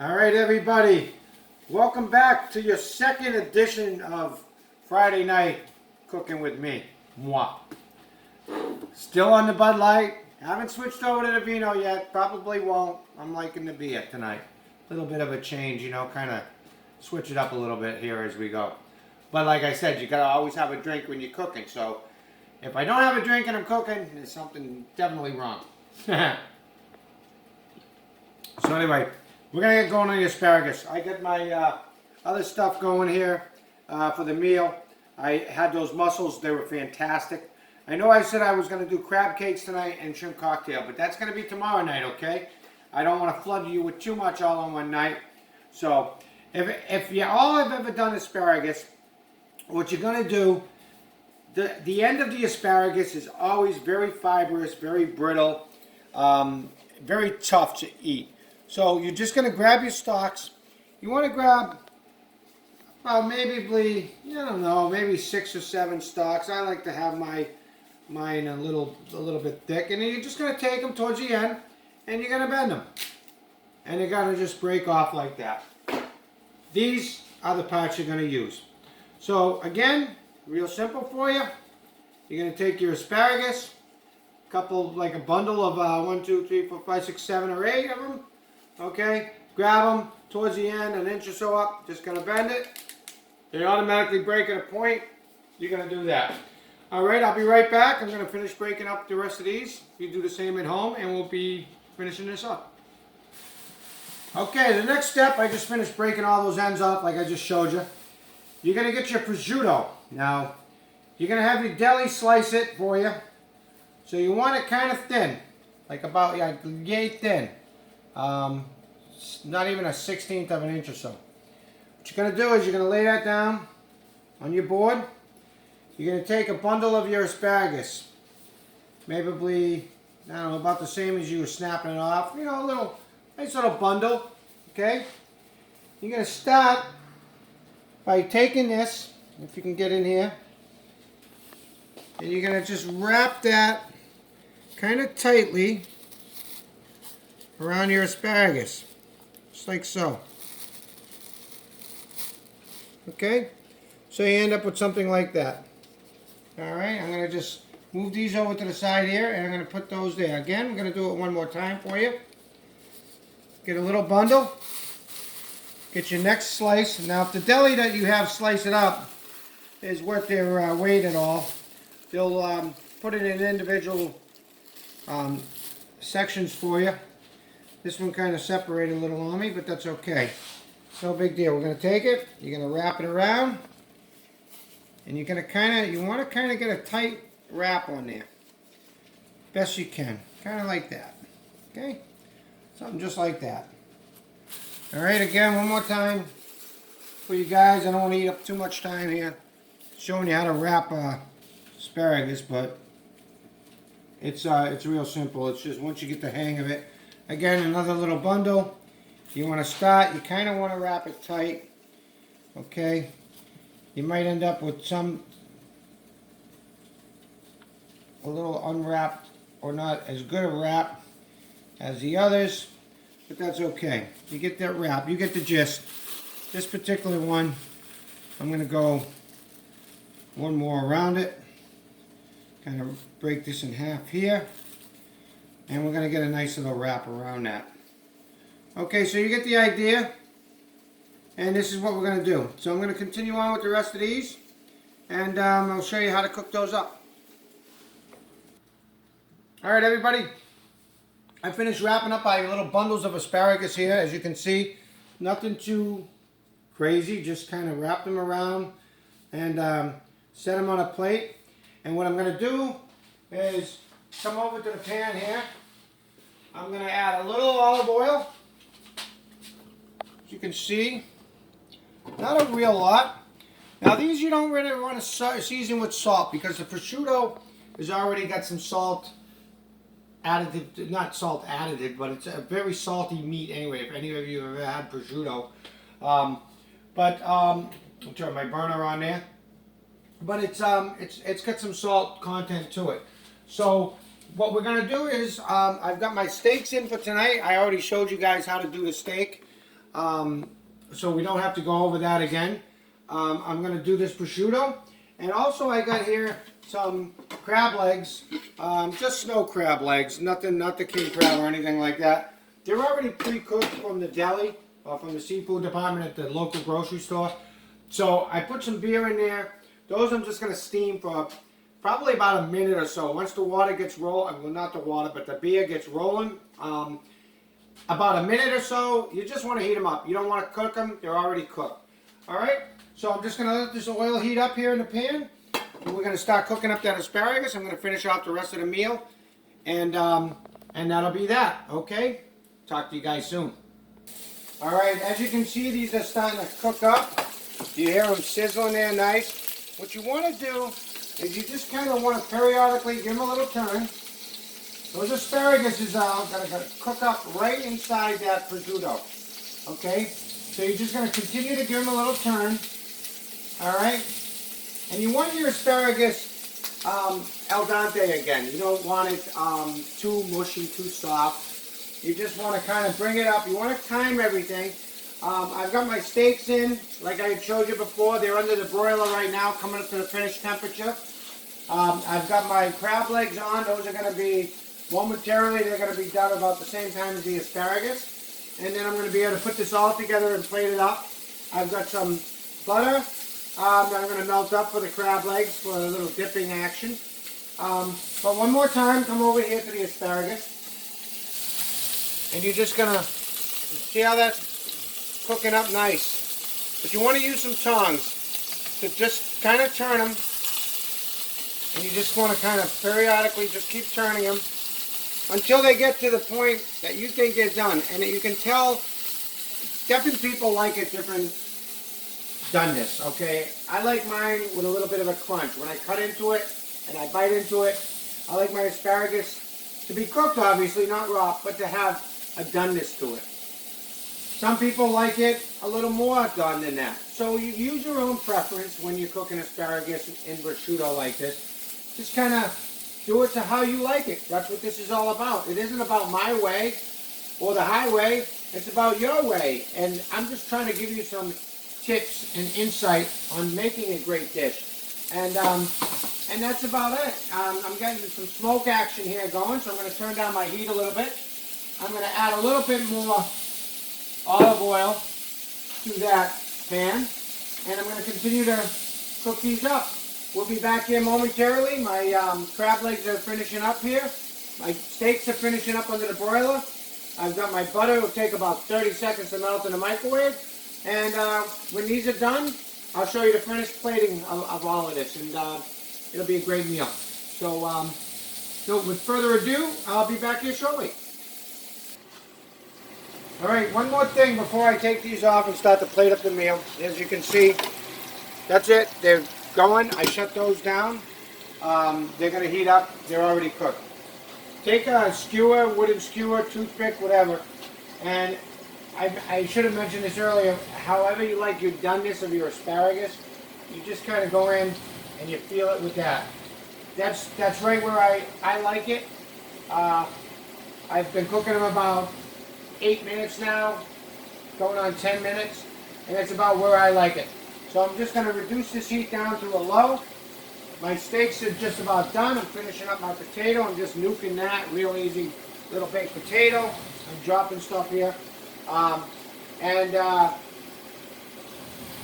All right, everybody. Welcome back to your second edition of Friday Night Cooking with me. Moi. Still on the Bud Light. Haven't switched over to the vino yet. Probably won't. I'm liking the beer tonight. A little bit of a change, you know, kind of switch it up a little bit here as we go. But like I said, you got to always have a drink when you're cooking. So if I don't have a drink and I'm cooking, there's something definitely wrong. So anyway, we're going to get going on the asparagus. I got my other stuff going here for the meal. I had those mussels. They were fantastic. I know I said I was going to do crab cakes tonight and shrimp cocktail, but that's going to be tomorrow night, okay? I don't want to flood you with too much all on one night. So if you all have ever done asparagus, what you're going to do, the end of the asparagus is always very fibrous, very brittle, very tough to eat. So you're just going to grab your stalks. You want to grab maybe, I don't know, maybe 6 or 7 stalks. I like to have mine a little bit thick. And then you're just going to take them towards the end and you're going to bend them. And they're going to just break off like that. These are the parts you're going to use. So again, real simple for you. You're going to take your asparagus, like a bundle of 1, 2, 3, 4, 5, 6, 7, or 8 of them. Okay, grab them towards the end, an inch or so up. Just going to bend it. They automatically break at a point. You're going to do that. All right, I'll be right back. I'm going to finish breaking up the rest of these. You do the same at home, and we'll be finishing this up. Okay, the next step, I just finished breaking all those ends off like I just showed you. You're going to get your prosciutto. Now, you're going to have your deli slice it for you. So you want it kind of thin, like about yay thin. Not even a 1/16 of an inch or so. What you're going to do is you're going to lay that down on your board. You're going to take a bundle of your asparagus. Maybe, I don't know, about the same as you were snapping it off. You know, a nice little bundle. Okay? You're going to start by taking this, if you can get in here, and you're going to just wrap that kind of tightly around your asparagus, just like so. Okay, so you end up with something like that. All right, I'm going to just move these over to the side here, and I'm going to put those there. Again, I'm going to do it one more time for you. Get a little bundle. Get your next slice. Now, if the deli that you have slice it up is worth their weight at all, they'll put it in individual sections for you. This one kind of separated a little on me, but that's okay. No big deal. We're going to take it, you're going to wrap it around, and you're going to you want to kind of get a tight wrap on there. Best you can. Kind of like that. Okay? Something just like that. Alright, again, one more time for you guys. I don't want to eat up too much time here showing you how to wrap asparagus, but it's real simple. It's just once you get the hang of it. Again, another little bundle. You want to start, you kind of want to wrap it tight. Okay? You might end up with a little unwrapped or not as good a wrap as the others, but that's okay. You get that wrap, you get the gist. This particular one, I'm going to go one more around it. Kind of break this in half here. And we're going to get a nice little wrap around that. Okay, so you get the idea. And this is what we're going to do. So I'm going to continue on with the rest of these. And I'll show you how to cook those up. Alright, everybody. I finished wrapping up my little bundles of asparagus here. As you can see, nothing too crazy. Just kind of wrap them around and set them on a plate. And what I'm going to do is come over to the pan here. I'm going to add a little olive oil. As you can see, not a real lot. Now these you don't really want to season with salt because the prosciutto has already got some salt additive, not salt additive, but it's a very salty meat anyway, if any of you have ever had prosciutto. I'll turn my burner on there. But it's got some salt content to it. So what we're going to do is, I've got my steaks in for tonight. I already showed you guys how to do the steak. so we don't have to go over that again. I'm going to do this prosciutto. And also I got here some crab legs, just snow crab legs, nothing, not the king crab or anything like that. They're already pre-cooked from the deli, or from the seafood department at the local grocery store. So I put some beer in there. Those I'm just going to steam for probably about a minute or so. Once the water gets rolling, well, not the water, but the beer gets rolling, about a minute or so. You just want to heat them up. You don't want to cook them. They're already cooked. All right? So I'm just going to let this oil heat up here in the pan. And we're going to start cooking up that asparagus. I'm going to finish off the rest of the meal. And that'll be that. Okay? Talk to you guys soon. All right, as you can see, these are starting to cook up. You hear them sizzling there nice. What you want to do is you just kind of want to periodically give them a little turn. Those asparaguses are going to cook up right inside that prosciutto. Okay? So you're just going to continue to give them a little turn. All right? And you want your asparagus al dente again. You don't want it too mushy, too soft. You just want to kind of bring it up. You want to time everything. I've got my steaks in, like I had showed you before. They're under the broiler right now, coming up to the finished temperature. I've got my crab legs on. Those are going to be, momentarily, they're going to be done about the same time as the asparagus. And then I'm going to be able to put this all together and plate it up. I've got some butter that I'm going to melt up for the crab legs for a little dipping action. But one more time, come over here to the asparagus. And you're just going to see how that's cooking up nice. But you want to use some tongs to just kind of turn them. And you just want to kind of periodically just keep turning them until they get to the point that you think they're done. And you can tell different people like it different doneness, okay? I like mine with a little bit of a crunch. When I cut into it and I bite into it, I like my asparagus to be cooked, obviously, not raw, but to have a doneness to it. Some people like it a little more done than that. So you use your own preference when you're cooking asparagus in prosciutto like this. Just kind of do it to how you like it. That's what this is all about. It isn't about my way or the highway. It's about your way. And I'm just trying to give you some tips and insight on making a great dish. And that's about it. I'm getting some smoke action here going, so I'm going to turn down my heat a little bit. I'm going to add a little bit more olive oil to that pan, and I'm going to continue to cook these up. We'll be back here momentarily. My crab legs are finishing up here. My steaks are finishing up under the broiler. I've got my butter. It'll take about 30 seconds to melt in the microwave. And when these are done, I'll show you the finished plating of all of this, and it'll be a great meal. So with further ado, I'll be back here shortly. All right, one more thing before I take these off and start to plate up the meal. As you can see, that's it. They're going. I shut those down. They're going to heat up. They're already cooked. Take a skewer, wooden skewer, toothpick, whatever. And I should have mentioned this earlier. However you like your doneness of your asparagus, you just kind of go in and you feel it with that. That's right where I like it. I've been cooking them about 8 minutes now, going on 10 minutes, and that's about where I like it. So I'm just going to reduce this heat down to a low. My steaks are just about done. I'm finishing up my potato. I'm just nuking that. Real easy little baked potato. I'm dropping stuff here. We're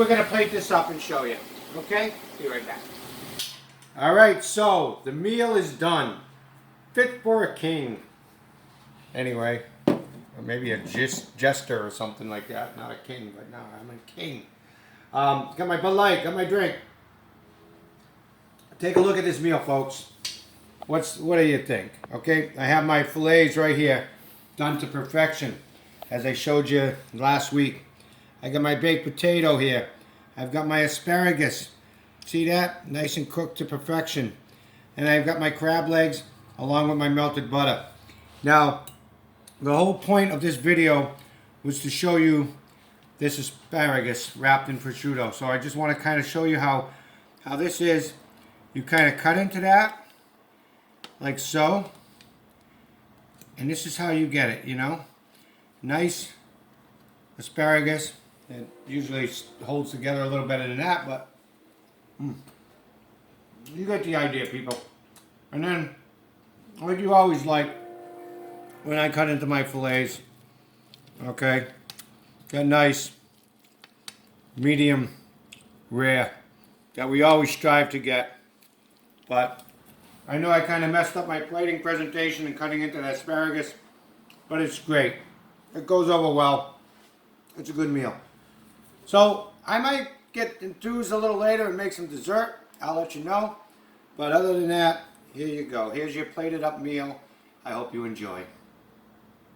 going to plate this up and show you. Okay? Be right back. All right, so the meal is done. Fit for a king. Anyway. Or maybe a jester or something like that. Not a king, but no, I'm a king. Got my Bud Light, got my drink. Take a look at this meal, folks. What do you think? Okay, I have my fillets right here, done to perfection, as I showed you last week. I got my baked potato here. I've got my asparagus. See that? Nice and cooked to perfection. And I've got my crab legs along with my melted butter. Now, the whole point of this video was to show you this asparagus wrapped in prosciutto. So I just want to kind of show you how this is. You kind of cut into that, like so. And this is how you get it, you know. Nice asparagus. It usually holds together a little better than that, but you get the idea, people. And then, like you always like, when I cut into my fillets, okay, got nice, medium, rare, that we always strive to get. But I know I kind of messed up my plating presentation and cutting into that asparagus, but it's great. It goes over well. It's a good meal. So I might get enthused a little later and make some dessert. I'll let you know. But other than that, here you go. Here's your plated up meal. I hope you enjoy.